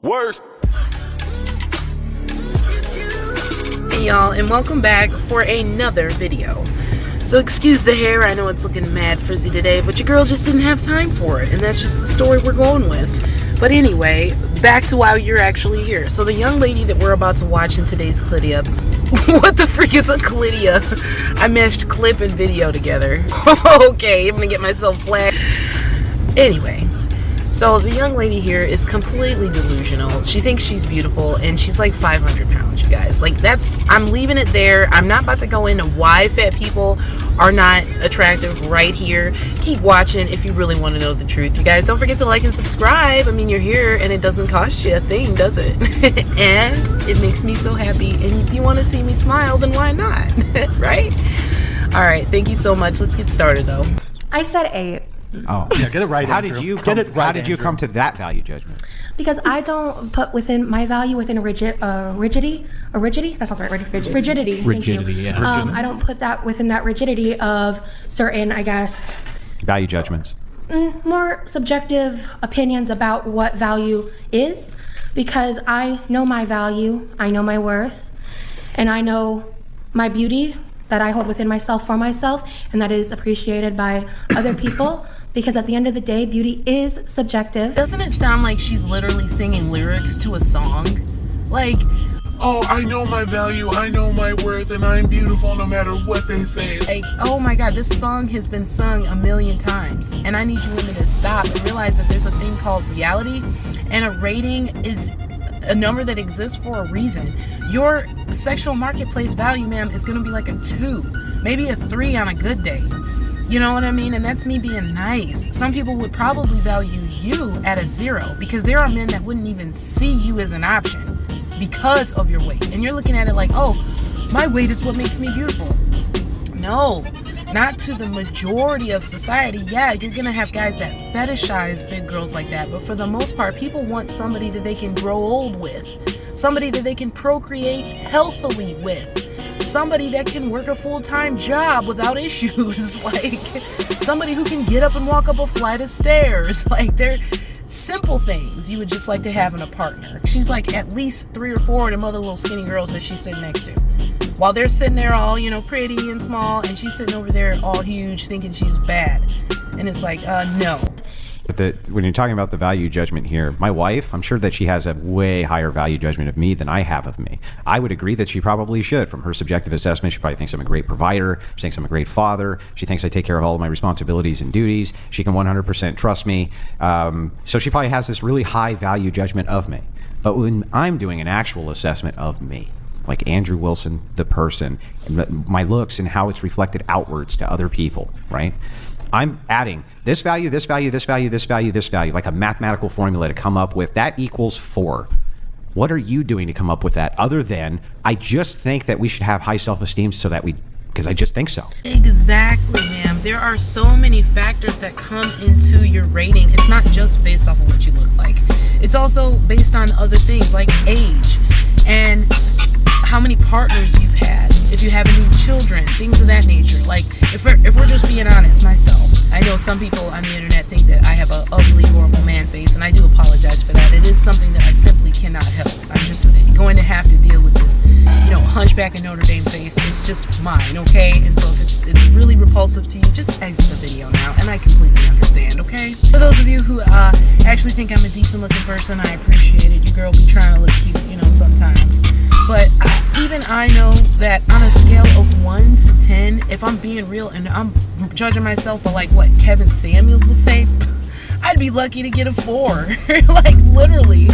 Worst. Hey y'all, and welcome back for another video. So excuse the hair, I know it's looking mad frizzy today, but your girl just didn't have time for it, and that's just the story we're going with. But anyway, back to why you're actually here. So the young lady that we're about to watch in today's clidia, what the freak is a clidia? I meshed clip and video together. Okay, I'm gonna get myself flagged. Anyway. So the young lady here is completely delusional. She thinks she's beautiful, and she's like 500 pounds, you guys. Like, I'm leaving it there. I'm not about to go into why fat people are not attractive right here. Keep watching if you really want to know the truth, you guys. Don't forget to like and subscribe. I mean, you're here, and it doesn't cost you a thing, does it? And it makes me so happy, and if you want to see me smile, then why not? Right? All right, thank you so much. Let's get started, though. I said 8. Oh, yeah, get it right. How Andrew. did you Get come? it right, How did you Andrew. come to that value judgment? Because I don't put within my value within a rigidity. That's not the right word. Rigidity. Thank you. Rigidity, yeah. I don't put that within that rigidity of certain, I guess, Value judgments. more subjective opinions about what value is. Because I know my value, I know my worth, and I know my beauty that I hold within myself for myself, and that is appreciated by other people. Because at the end of the day, beauty is subjective. Doesn't it sound like she's literally singing lyrics to a song? Like, Oh, I know my value, I know my worth, and I'm beautiful no matter what they say. oh my god, this song has been sung a million times, and I need you women to stop and realize that there's a thing called reality, and a rating is a number that exists for a reason. Your sexual marketplace value, ma'am, is gonna be like a 2, maybe a 3 on a good day. You know what I mean? And that's me being nice. Some people would probably value you at a 0 because there are men that wouldn't even see you as an option because of your weight. And you're looking at it like, oh, my weight is what makes me beautiful. No, not to the majority of society. Yeah, you're gonna have guys that fetishize big girls like that, but for the most part, people want somebody that they can grow old with, somebody that they can procreate healthily with, somebody that can work a full-time job without issues, like somebody who can get up and walk up a flight of stairs. Like, they're simple things you would just like to have in a partner. She's like at least 3 or 4 of them other little skinny girls that she's sitting next to, while they're sitting there all, you know, pretty and small, and she's sitting over there all huge thinking she's bad. And it's like, no. But when you're talking about the value judgment here, my wife, I'm sure that she has a way higher value judgment of me than I have of me. I would agree that she probably should. From her subjective assessment, she probably thinks I'm a great provider. She thinks I'm a great father. She thinks I take care of all of my responsibilities and duties. She can 100% trust me. So she probably has this really high value judgment of me. But when I'm doing an actual assessment of me, like Andrew Wilson, the person, and my looks and how it's reflected outwards to other people, right? I'm adding this value, this value, this value, this value, this value, like a mathematical formula to come up with that equals 4. What are you doing to come up with that other than I just think that we should have high self-esteem so that because I just think so. Exactly, ma'am. There are so many factors that come into your rating. It's not just based off of what you look like. It's also based on other things like age and how many partners you've had, if you have any children, things of that nature. Like, if we're just being honest, myself, I know some people on the internet think that I have a ugly, horrible man face, and I do apologize for that. It is something that I simply cannot help. I'm just going to have to deal with this, hunchback in Notre Dame face. It's just mine, okay? And so if it's really repulsive to you, just exit the video now, and I completely understand, okay? For those of you who actually think I'm a decent looking person, I appreciate it. Your girl be trying to look cute, sometimes. But even I know that on a scale of 1 to 10, if I'm being real and I'm judging myself by like what Kevin Samuels would say, I'd be lucky to get a 4. Like, literally,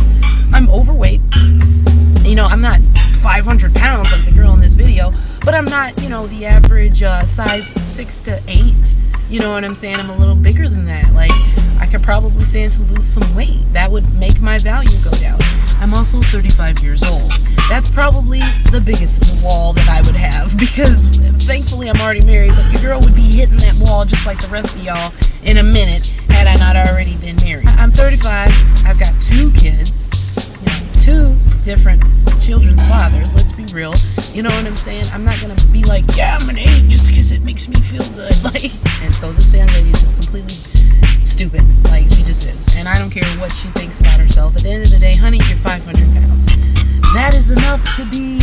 I'm overweight. I'm not 500 pounds like the girl in this video, but I'm not, the average size 6 to 8. You know what I'm saying? I'm a little bigger than that. Like, I could probably stand to lose some weight. That would make my value go down. I'm also 35 years old. That's probably the biggest wall that I would have, because thankfully I'm already married, but your girl would be hitting that wall just like the rest of y'all in a minute had I not already been married. I'm 35. I've got 2 kids, 2 different children's fathers. Let's be real. You know what I'm saying? I'm not gonna be like, yeah, I'm an 8 just because it makes me feel good. Like, and so this young lady is just completely stupid. Like, she just is. And I don't care what she thinks about herself. At the end of the day, honey, you're 500 pounds. That is enough to be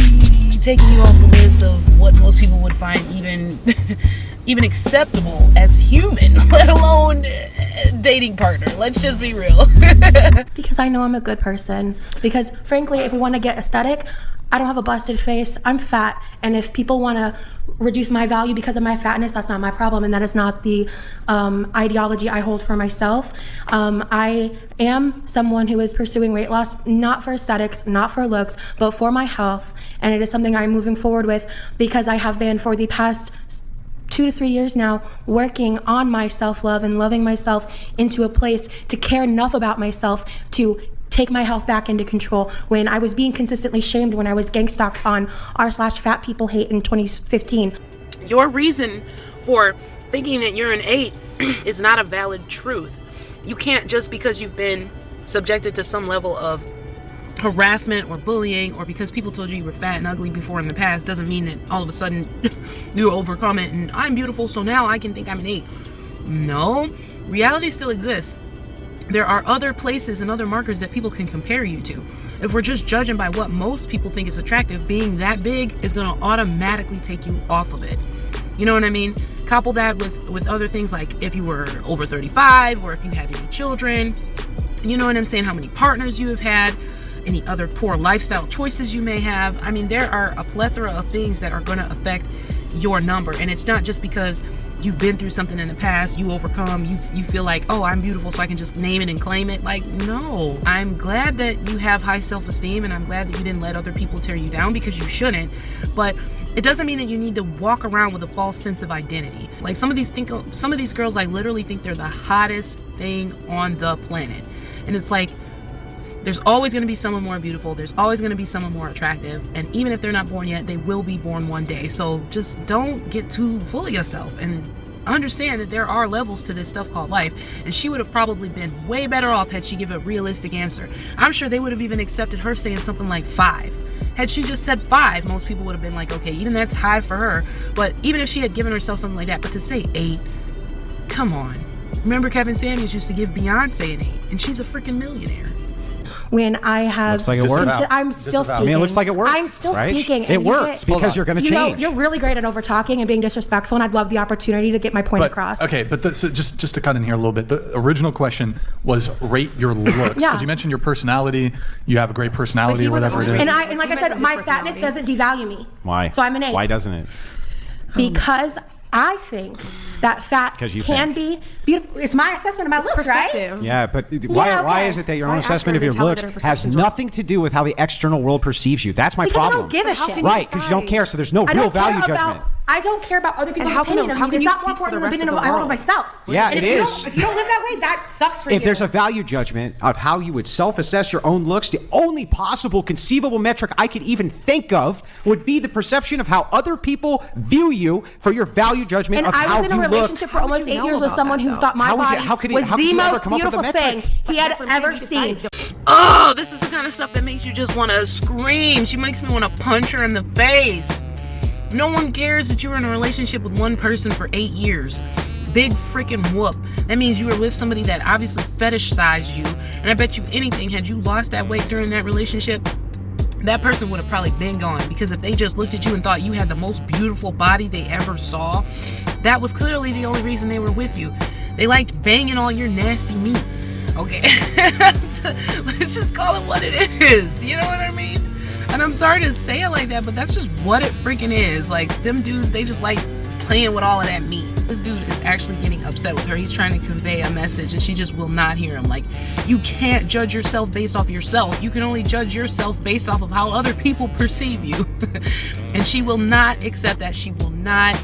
taking you off the list of what most people would find even acceptable as human, let alone dating partner. Let's just be real. Because I know I'm a good person. Because frankly, if we want to get aesthetic, I don't have a busted face. I'm fat. And if people want to reduce my value because of my fatness, that's not my problem. And that is not the ideology I hold for myself. I am someone who is pursuing weight loss, not for aesthetics, not for looks, but for my health. And it is something I'm moving forward with because I have been for the past 2 to 3 years now working on my self-love and loving myself into a place to care enough about myself to take my health back into control when I was being consistently shamed when I was gang stalked on r/fat people hate in 2015. Your reason for thinking that you're an 8 is not a valid truth. You can't, just because you've been subjected to some level of harassment or bullying, or because people told you you were fat and ugly before in the past, doesn't mean that all of a sudden you overcome it and I'm beautiful, so now I can think I'm an 8. No, reality still exists. There are other places and other markers that people can compare you to. If we're just judging by what most people think is attractive, being that big is going to automatically take you off of it. You know what I mean? Couple that with other things, like if you were over 35 or if you had any children. You know what I'm saying? How many partners you have had, any other poor lifestyle choices you may have. I mean, there are a plethora of things that are going to affect your number. And it's not just because you've been through something in the past, you overcome, you feel like, oh, I'm beautiful, so I can just name it and claim it. Like, no. I'm glad that you have high self-esteem, and I'm glad that you didn't let other people tear you down, because you shouldn't. But it doesn't mean that you need to walk around with a false sense of identity. Like, some of these girls, like, literally think they're the hottest thing on the planet. And it's like, there's always going to be someone more beautiful. There's always going to be someone more attractive. And even if they're not born yet, they will be born one day. So just don't get too full of yourself and understand that there are levels to this stuff called life. And she would have probably been way better off had she given a realistic answer. I'm sure they would have even accepted her saying something like 5. Had she just said 5, most people would have been like, okay, even that's high for her. But even if she had given herself something like that, but to say 8, come on. Remember, Kevin Samuels used to give Beyonce an 8, and she's a freaking millionaire. When I have, looks like it worked. I'm still speaking. I mean, it looks like it works. I'm still right? speaking. It works because you're going to change. You're really great at over talking and being disrespectful, and I'd love the opportunity to get my point across. Okay, but so just to cut in here a little bit, the original question was rate your looks, because you mentioned your personality. You have a great personality, or whatever it is. And like I said, my fatness doesn't devalue me. Why? So I'm an 8. Why doesn't it? Because I think that fat can be beautiful. It's my assessment of my looks, right? Yeah, but why is it that your own assessment of your looks has nothing to do with how the external world perceives you? That's my problem. Because I don't give a shit. Right, because you don't care, so there's no real value judgment. I don't care about other people's opinion of me. It's not more important than the opinion I hold of myself. Yeah, it is. If you don't live that way, that sucks for you. If there's a value judgment of how you would self-assess your own looks, the only possible conceivable metric I could even think of would be the perception of how other people view you for your value judgment of how you look. And I was in a relationship for almost 8 years with someone who thought my body was the most beautiful thing he had ever seen. Oh, this is the kind of stuff that makes you just want to scream. She makes me want to punch her in the face. No one cares that you were in a relationship with one person for 8 years. Big freaking whoop. That means you were with somebody that obviously fetish-sized you. And I bet you anything, had you lost that weight during that relationship, that person would have probably been gone. Because if they just looked at you and thought you had the most beautiful body they ever saw, that was clearly the only reason they were with you. They liked banging on your nasty meat. Okay. Let's just call it what it is. You know what I mean? And I'm sorry to say it like that, but that's just what it freaking is. Like, them dudes, they just like playing with all of that meat. This dude is actually getting upset with her. He's trying to convey a message, and she just will not hear him. Like, you can't judge yourself based off yourself. You can only judge yourself based off of how other people perceive you. And she will not accept that. She will not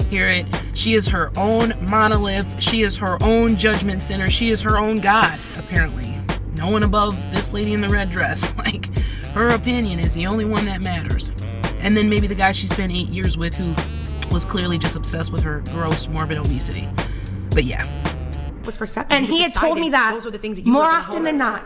hear it. She is her own monolith. She is her own judgment center. She is her own God, apparently. No one above this lady in the red dress. Like, her opinion is the only one that matters. And then maybe the guy she spent 8 years with, who was clearly just obsessed with her gross morbid obesity. But yeah. Was perceptive. And he had told me that more often than not.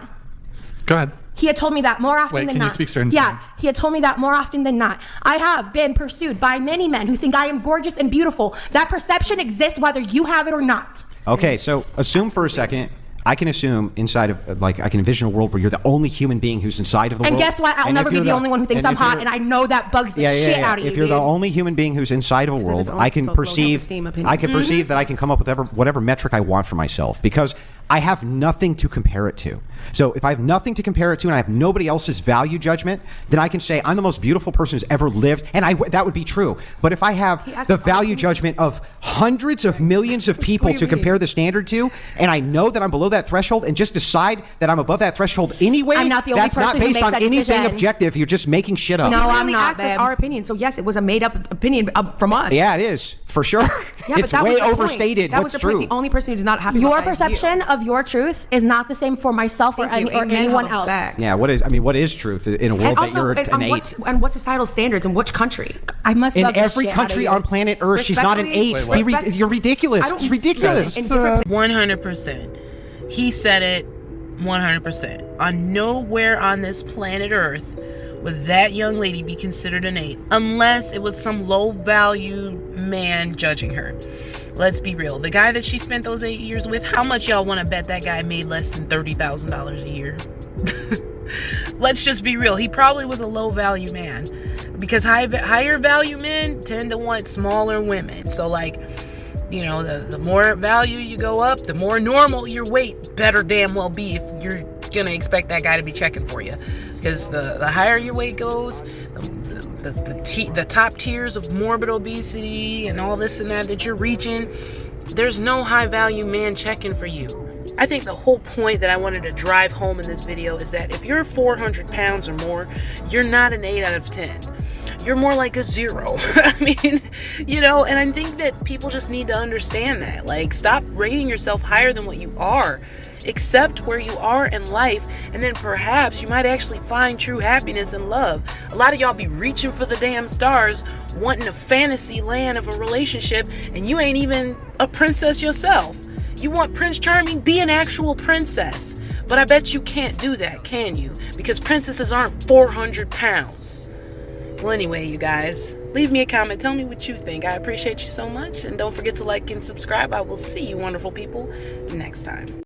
Go ahead. He had told me that more often than not. Wait, can you speak certain? Yeah, he had told me that more often than not. I have been pursued by many men who think I am gorgeous and beautiful. That perception exists whether you have it or not. Okay, so assume for a second. I can assume inside of, like, I can envision a world where you're the only human being who's inside of the world. And guess what? I'll never be the only one who thinks I'm hot, and I know that bugs the shit out of you. If you're the only human being who's inside of a world, I can perceive that I can come up with whatever metric I want for myself, because I have nothing to compare it to. So if I have nothing to compare it to and I have nobody else's value judgment, then I can say I'm the most beautiful person who's ever lived, and that would be true. But if I have the value judgment of hundreds of millions of people to compare the standard to, and I know that I'm below that threshold and just decide that I'm above that threshold anyway, I'm not the only that's not person who based makes on that anything decision. objective. You're just making shit up. No, I'm Really not, asked us babe. our opinion. So yes, it was a made-up opinion from us. Yeah, it is, for sure. Yeah, It's but that way was the point. overstated. That What's was the point. true? The only person who's not happy Your about that is you. perception of your truth is not the same for myself or Thank you. Amen. anyone Hold else. back. Yeah, what is truth in a world And that also, you're and, an and, 8? what's societal standards in which country? I must In bug the every shit out of country you. on planet Earth, she's not an 8. Wait, what? You're ridiculous. I don't- It's ridiculous. In different 100%. He said it 100%. On nowhere on this planet Earth would that young lady be considered an 8, unless it was some low-value man judging her. Let's be real. The guy that she spent those 8 years with, how much y'all want to bet that guy made less than $30,000 a year? Let's just be real. He probably was a low-value man, because higher value men tend to want smaller women. So, like, you know, the more value you go up, the more normal your weight better damn well be if you're gonna expect that guy to be checking for you. Because the higher your weight goes, the top tiers of morbid obesity and all this and that you're reaching, there's no high value man checking for you. I think the whole point that I wanted to drive home in this video is that if you're 400 pounds or more, you're not an 8 out of 10. You're more like a 0. I mean, you know, and I think that people just need to understand that. Like, stop rating yourself higher than what you are. Accept where you are in life, and then perhaps you might actually find true happiness and love. A lot of y'all be reaching for the damn stars, wanting a fantasy land of a relationship, and you ain't even a princess yourself. You want Prince Charming? Be an actual princess. But I bet you can't do that, can you? Because princesses aren't 400 pounds. Well, anyway, you guys, leave me a comment. Tell me what you think. I appreciate you so much. And don't forget to like and subscribe. I will see you wonderful people next time.